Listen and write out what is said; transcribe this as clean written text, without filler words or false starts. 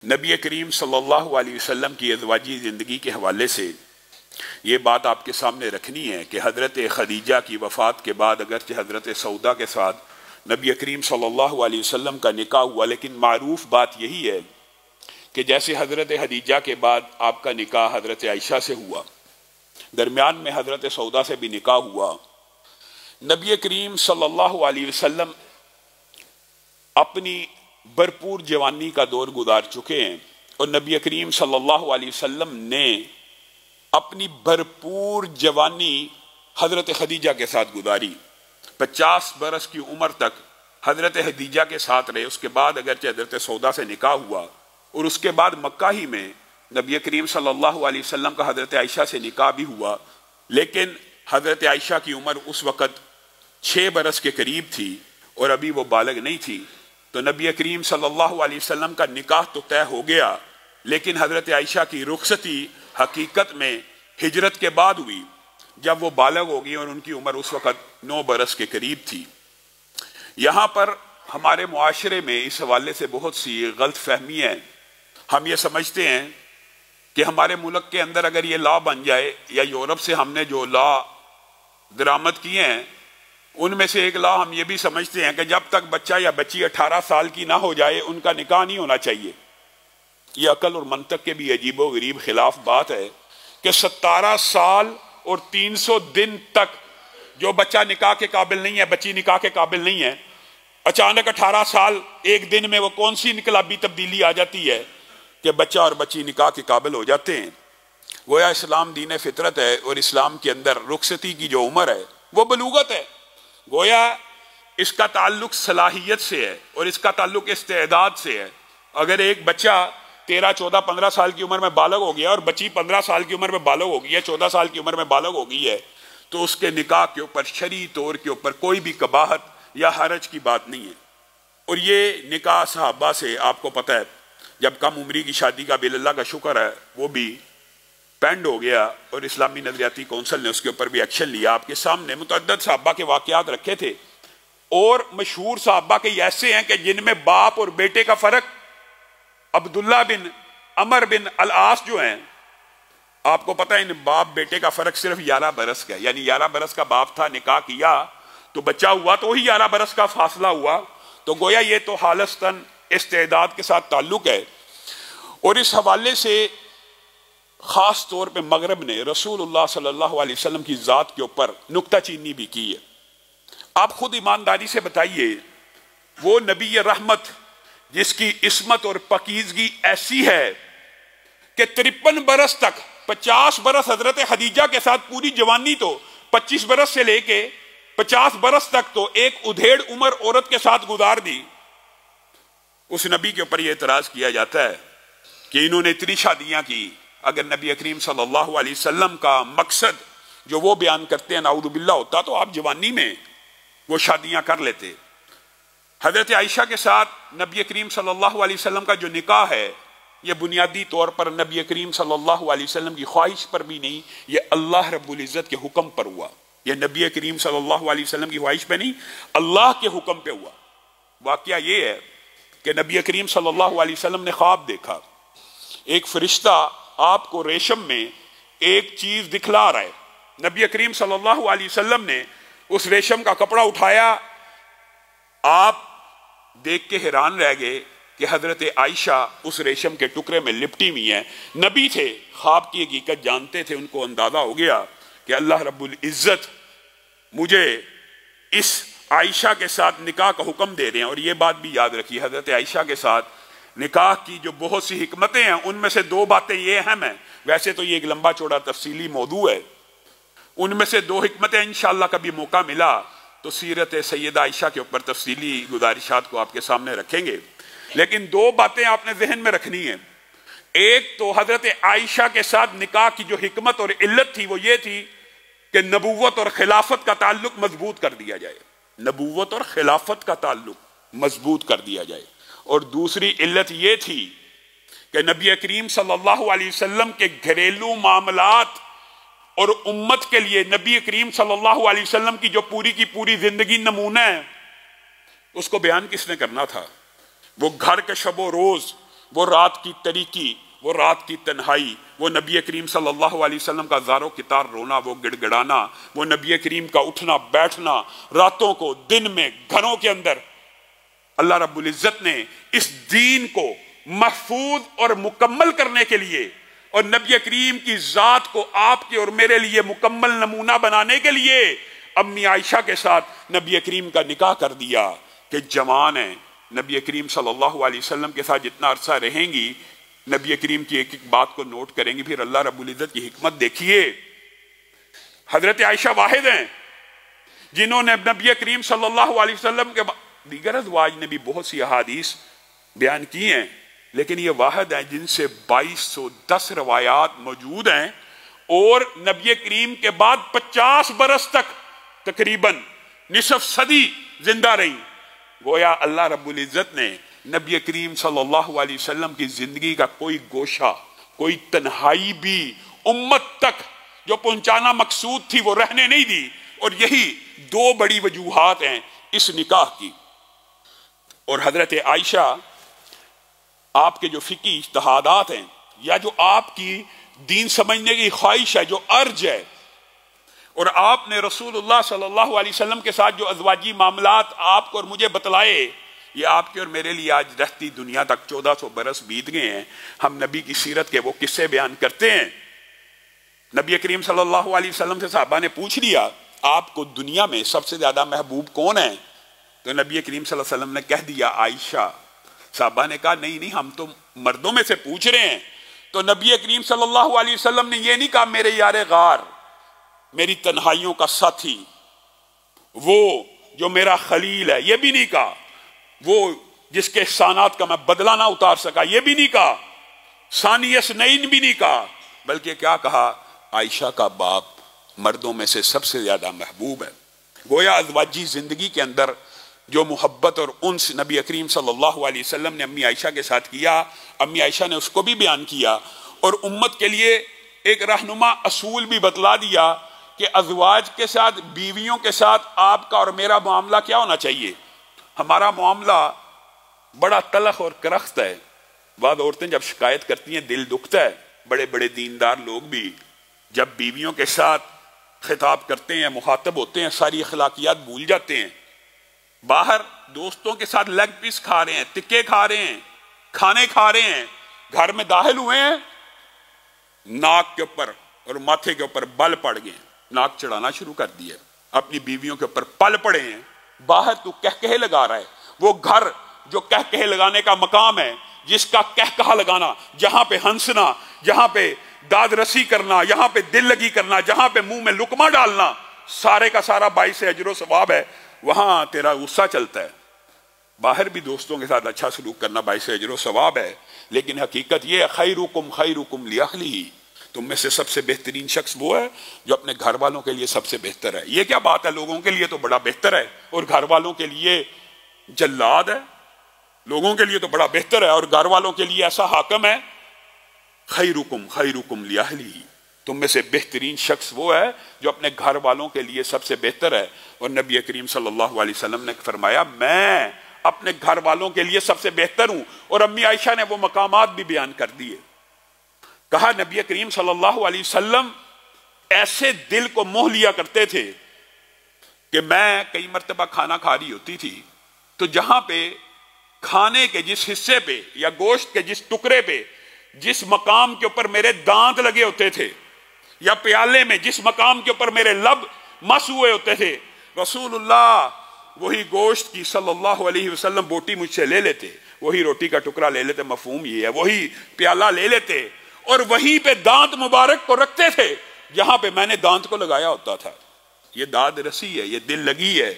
नबी करीम सल्लल्लाहु अलैहि वसल्लम की अज़वाजी ज़िंदगी के हवाले से ये बात आपके सामने रखनी है कि हज़रत खदीजा की वफ़ात के बाद अगरचे हज़रत सऊदा के साथ नबी करीम सल्लल्लाहु अलैहि वसल्लम का निकाह हुआ, लेकिन मारूफ बात यही है कि जैसे हज़रत खदीजा के बाद आपका निकाह हज़रत आयशा से हुआ, दरमियान में हज़रत सऊदा से भी निकाह हुआ। नबी करीम सल्लल्लाहु अलैहि वसल्लम अपनी भरपूर जवानी का दौर गुजार चुके हैं और नबी करीम सल्लल्लाहु अलैहि वसल्लम ने अपनी भरपूर जवानी हज़रत खदीजा के साथ गुजारी। 50 बरस की उम्र तक हज़रत खदीजा के साथ रहे। उसके बाद अगरचे हज़रत सऊदा से निकाह हुआ और उसके बाद मक्का ही में नबी करीम सल्लल्लाहु अलैहि वसल्लम का हज़रत आयशा से निकाह भी हुआ, लेकिन हज़रत आयशा की उम्र उस वक़्त 6 बरस के करीब थी और अभी वो बालग नहीं थी। तो नबी करीम सल्लल्लाहु अलैहि वसल्लम का निकाह तो तय हो गया, लेकिन हज़रत आयशा की रुखसती हकीकत में हिजरत के बाद हुई, जब वो बालग हो गई और उनकी उम्र उस वक़्त 9 बरस के करीब थी। यहाँ पर हमारे मुआशरे में इस हवाले से बहुत सी गलत फहमी है। हम ये समझते हैं कि हमारे मुल्क के अंदर अगर ये लॉ बन जाए या यूरोप से हमने जो लॉ दरामद किए हैं उनमें से एक लॉ हम ये भी समझते हैं कि जब तक बच्चा या बच्ची 18 साल की ना हो जाए उनका निकाह नहीं होना चाहिए। ये अकल और मंतक के भी अजीबो गरीब खिलाफ बात है कि 17 साल और 300 दिन तक जो बच्चा निकाह के काबिल नहीं है, बच्ची निकाह के काबिल नहीं है, अचानक 18 साल एक दिन में वो कौन सी इनकलाबी तब्दीली आ जाती है कि बच्चा और बच्ची निकाह के काबिल हो जाते हैं। गोया इस्लाम दीन फितरत है और इस्लाम के अंदर रुखसती की जो उम्र है वो बलूगत है। गोया इसका ताल्लुक सलाहियत से है और इसका ताल्लुक इस्तेदाद से है। अगर एक बच्चा 13, 14, 15 साल की उम्र में बालग हो गया और बच्ची 15 साल की उम्र में बालग हो गई है, 14 साल की उम्र में बालग हो गई है, तो उसके निकाह के ऊपर शरई तौर के ऊपर कोई भी कबाहत या हरज की बात नहीं है। और ये निकाह सहाबा से आपको पता है, जब कम उम्री की शादी का बिल अल्लाह का शुक्र है वो भी पेंड हो गया और इस्लामी नजरियाती कौंसिल ने उसके ऊपर भी एक्शन लिया। आपके सामने मुतअद्दिद सहाबा के वाकयात रखे थे और मशहूर सहाबा के ऐसे हैं कि जिनमें बाप और बेटे का फर्क, अब्दुल्ला बिन अमर बिन अल आस जो हैं, आपको पता है इन बाप बेटे का फर्क सिर्फ 11 बरस का है। यानी 11 बरस का बाप था, निकाह किया तो बच्चा हुआ तो ही 11 बरस का फासला हुआ। तो गोया ये तो हालस्तन इस्तेदाद के साथ ताल्लुक है। और इस हवाले से खास तौर पे मगरब ने रसूलुल्लाह सल्लल्लाहु अलैहि वसल्लम की जात के ऊपर नुक्ताचीनी भी की है। आप खुद ईमानदारी से बताइए, वो नबी रहमत जिसकी इस्मत और पकीजगी ऐसी है कि 53 बरस तक, 50 बरस हजरत खदीजा के साथ पूरी जवानी तो 25 बरस से लेके 50 बरस तक तो एक उधेड़ उम्र औरत के साथ गुजार दी। उस नबी के ऊपर यह एतराज किया जाता है कि इन्होंने इतनी शादियां की। अगर नबी करीम सल्लल्लाहु अलैहि वसल्लम का मकसद जो वो बयान करते हैं नाउज़ु बिल्लाह होता तो आप जवानी में वो शादियां कर लेते। हजरत आयशा के साथ नबी करीम सल्लल्लाहु अलैहि वसल्लम का जो निकाह है ये बुनियादी तौर पर नबी करीम सल्लल्लाहु अलैहि वसल्लम की ख्वाहिश पर भी नहीं, ये अल्लाह रब्बुल इज़्ज़त के हुक्म पर हुआ। ये नबी करीम सल्लल्लाहु अलैहि वसल्लम की ख्वाहिश पे नहीं, अल्लाह के हुक्म पे हुआ। वाकया ये है कि नबी करीम सल्लल्लाहु अलैहि वसल्लम ने ख्वाब देखा, एक फरिश्ता आपको रेशम में एक चीज दिखला रहा है। नबी करीम सल्लल्लाहु अलैहि वसल्लम ने उस रेशम का कपड़ा उठाया, आप देख के हैरान रह गए कि हजरत आयशा उस रेशम के टुकड़े में लिपटी हुई है। नबी थे, ख्वाब की हकीकत जानते थे, उनको अंदाजा हो गया कि अल्लाह रब्बुल इज्जत मुझे इस आयशा के साथ निकाह का हुक्म दे रहे हैं। और ये बात भी याद रखिए, हजरत आयशा के साथ निकाह की जो बहुत सी हिकमतें हैं उनमें से 2 बातें ये अहम हैं। वैसे तो ये एक लंबा चौड़ा तफसीली मौदू है, उनमें से 2 हिकमतें इंशाअल्लाह कभी मौका मिला तो सीरत सैयदा आयशा के ऊपर तफसीली गुजारिशात को आपके सामने रखेंगे। लेकिन 2 बातें आपने जहन में रखनी है। एक तो हजरत आयशा के साथ निकाह की जो हिकमत और इल्लत थी वो ये थी कि नबूवत और खिलाफत का ताल्लुक मजबूत कर दिया जाए, नबूवत और खिलाफत का ताल्लुक मजबूत कर दिया जाए। और दूसरी इल्लत ये थी कि नबी करीम सल्लल्लाहु अलैहि वसल्लम के घरेलू मामलात और उम्मत के लिए नबी करीम सल्लल्लाहु अलैहि वसल्लम की जो पूरी की पूरी जिंदगी नमूना है उसको बयान किसने करना था। वो घर के शबो रोज वो रात की तरीकी, वो रात की तन्हाई, वो नबी करीम सल्लल्लाहु अलैहि वसल्लम का ज़ारो कितार रोना, वो गिड़गिड़ाना, वो नबी करीम का उठना बैठना, रातों को दिन में घरों के अंदर। अल्लाह रब्बुल इज़्ज़त ने इस दीन को महफूज और मुकम्मल करने के लिए और नबी करीम की ज़ात को आपके और मेरे लिए मुकम्मल नमूना बनाने के लिए अम्मी आयशा के साथ नबी करीम का निकाह कर दिया कि जवान है, नबी करीम सल्लल्लाहु अलैहि वसल्लम के साथ जितना अरसा रहेंगी नबी करीम की एक एक बात को नोट करेंगी। फिर अल्लाह रब्बुल इज़्ज़त की हिकमत देखिए, हजरत आयशा वाहिद हैं जिन्होंने नबी करीम सल्लल्लाहु अलैहि वसल्लम के दीगर अज़वाज ने भी बहुत सी अहादीस बयान की हैं, लेकिन ये वाहिद हैं जिनसे 2210 रवायात मौजूद हैं और नबी करीम के बाद 50 बरस तक तकरीबन निसफ सदी जिंदा रही। गोया अल्लाह रब्बुल इज़्ज़त ने नबी करीम सल्लल्लाहु अलैहि वसल्लम की जिंदगी का कोई गोशा, कोई तन्हाई भी उम्मत तक जो पहुंचाना मकसूद थी वो रहने नहीं दी। और यही दो बड़ी वजूहात हैं इस निकाह की। और हजरत आयशा आपके जो फिकी इज्तिहादात हैं या जो आपकी दीन समझने की ख्वाहिश है, जो अर्ज है, और आपने रसूलुल्लाह सल्लल्लाहु अलैहि वसल्लम के साथ जो अज़वाजी मामलात आपको और मुझे बतलाए, ये आपके और मेरे लिए आज रहती दुनिया तक 1400 बरस बीत गए हैं। हम नबी की सीरत के वो किस्से बयान करते हैं। नबी करीम सल्लल्लाहु अलैहि वसल्लम से साहबा ने पूछ लिया आपको दुनिया में सबसे ज्यादा महबूब कौन है? तो नबी करीम सल्लल्लाहु अलैहि वसल्लम ने कह दिया आयशा। साहबा ने कहा नहीं नहीं, हम तो मर्दों में से पूछ रहे हैं। तो नबी करीम सल्लल्लाहु अलैहि वसल्लम ने यह नहीं कहा मेरे यारे गार, मेरी तन्हाइयों का साथी, वो जो मेरा खलील है, यह भी नहीं कहा, वो जिसके एहसानात का मैं बदला ना उतार सका, यह भी नहीं कहा, सानियस नईन भी नहीं कहा, बल्कि क्या कहा, आयशा का बाप मर्दों में से सबसे ज्यादा महबूब है। गोया अज़वाजी जिंदगी के अंदर जो मोहब्बत और उन्स नबी करीम सल्लल्लाहु अलैहि वसल्लम ने अम्मी आयशा के साथ किया, अम्मी आयशा ने उसको भी बयान किया और उम्मत के लिए एक रहनुमा असूल भी बतला दिया कि अज़वाज के साथ, बीवियों के साथ आपका और मेरा मामला क्या होना चाहिए। हमारा मामला बड़ा तलख और करख्त है। बाद औरतें जब शिकायत करती हैं दिल दुखता है। बड़े बड़े दीनदार लोग भी जब बीवियों के साथ खिताब करते हैं, मुखातब होते हैं, सारी अखलाकियात भूल जाते हैं। बाहर दोस्तों के साथ लेग पीस खा रहे हैं, टिक्के खा रहे हैं, खाने खा रहे हैं, घर में दाखिल हुए हैं, नाक के ऊपर और माथे के ऊपर बल पड़ गए, नाक चढ़ाना शुरू कर दिया, अपनी बीवियों के ऊपर पल पड़े हैं। बाहर तू कहकहे लगा रहा है, वो घर जो कहकहे लगाने का मकाम है, जिसका कहकहा लगाना, जहां पे हंसना, जहां पे दाद रसी करना, यहां पे दिल लगी करना, जहां पे मुंह में लुकमा डालना, सारे का सारा बाइस अजर सवाब है, वहां तेरा गुस्सा चलता है। बाहर भी दोस्तों के साथ अच्छा सलूक करना बाइस अजर सवाब है, लेकिन हकीकत यह है खैरुकुम लिअहलिही, तुम में से सबसे बेहतरीन शख्स वो है जो अपने घर वालों के लिए सबसे बेहतर है। ये क्या बात है, लोगों के लिए तो बड़ा बेहतर है और घर वालों के लिए जल्लाद है। लोगों के लिए तो बड़ा बेहतर है और घर वालों के लिए ऐसा हाकम है। खैरुकुम लिअहलिही, तुम में से बेहतरीन शख्स वो है जो अपने घर वालों के लिए सबसे बेहतर है। और नबी करीम सल्लल्लाहु अलैहि वसल्लम ने फरमाया मैं अपने घर वालों के लिए सबसे बेहतर हूं। और अम्मी आयशा ने वो मकामात भी बयान कर दिए। कहा नबी करीम सल्लल्लाहु अलैहि वसल्लम ऐसे दिल को मोह लिया करते थे कि मैं कई मर्तबा खाना खा रही होती थी तो जहां पे खाने के जिस हिस्से पे या गोश्त के जिस टुकड़े पे जिस मकाम के ऊपर मेरे दांत लगे होते थे या प्याले में जिस मकाम के ऊपर मेरे लब मस हुए होते थे, रसूलुल्लाह वही गोश्त की सल्लल्लाहु अलैहि वसल्लम बोटी मुझसे ले लेते, वही रोटी का टुकड़ा ले लेते, मफहूम ये है, वही प्याला ले लेते और वहीं पे दांत मुबारक को रखते थे जहां पे मैंने दांत को लगाया होता था। ये दाद रसी है, ये दिल लगी है।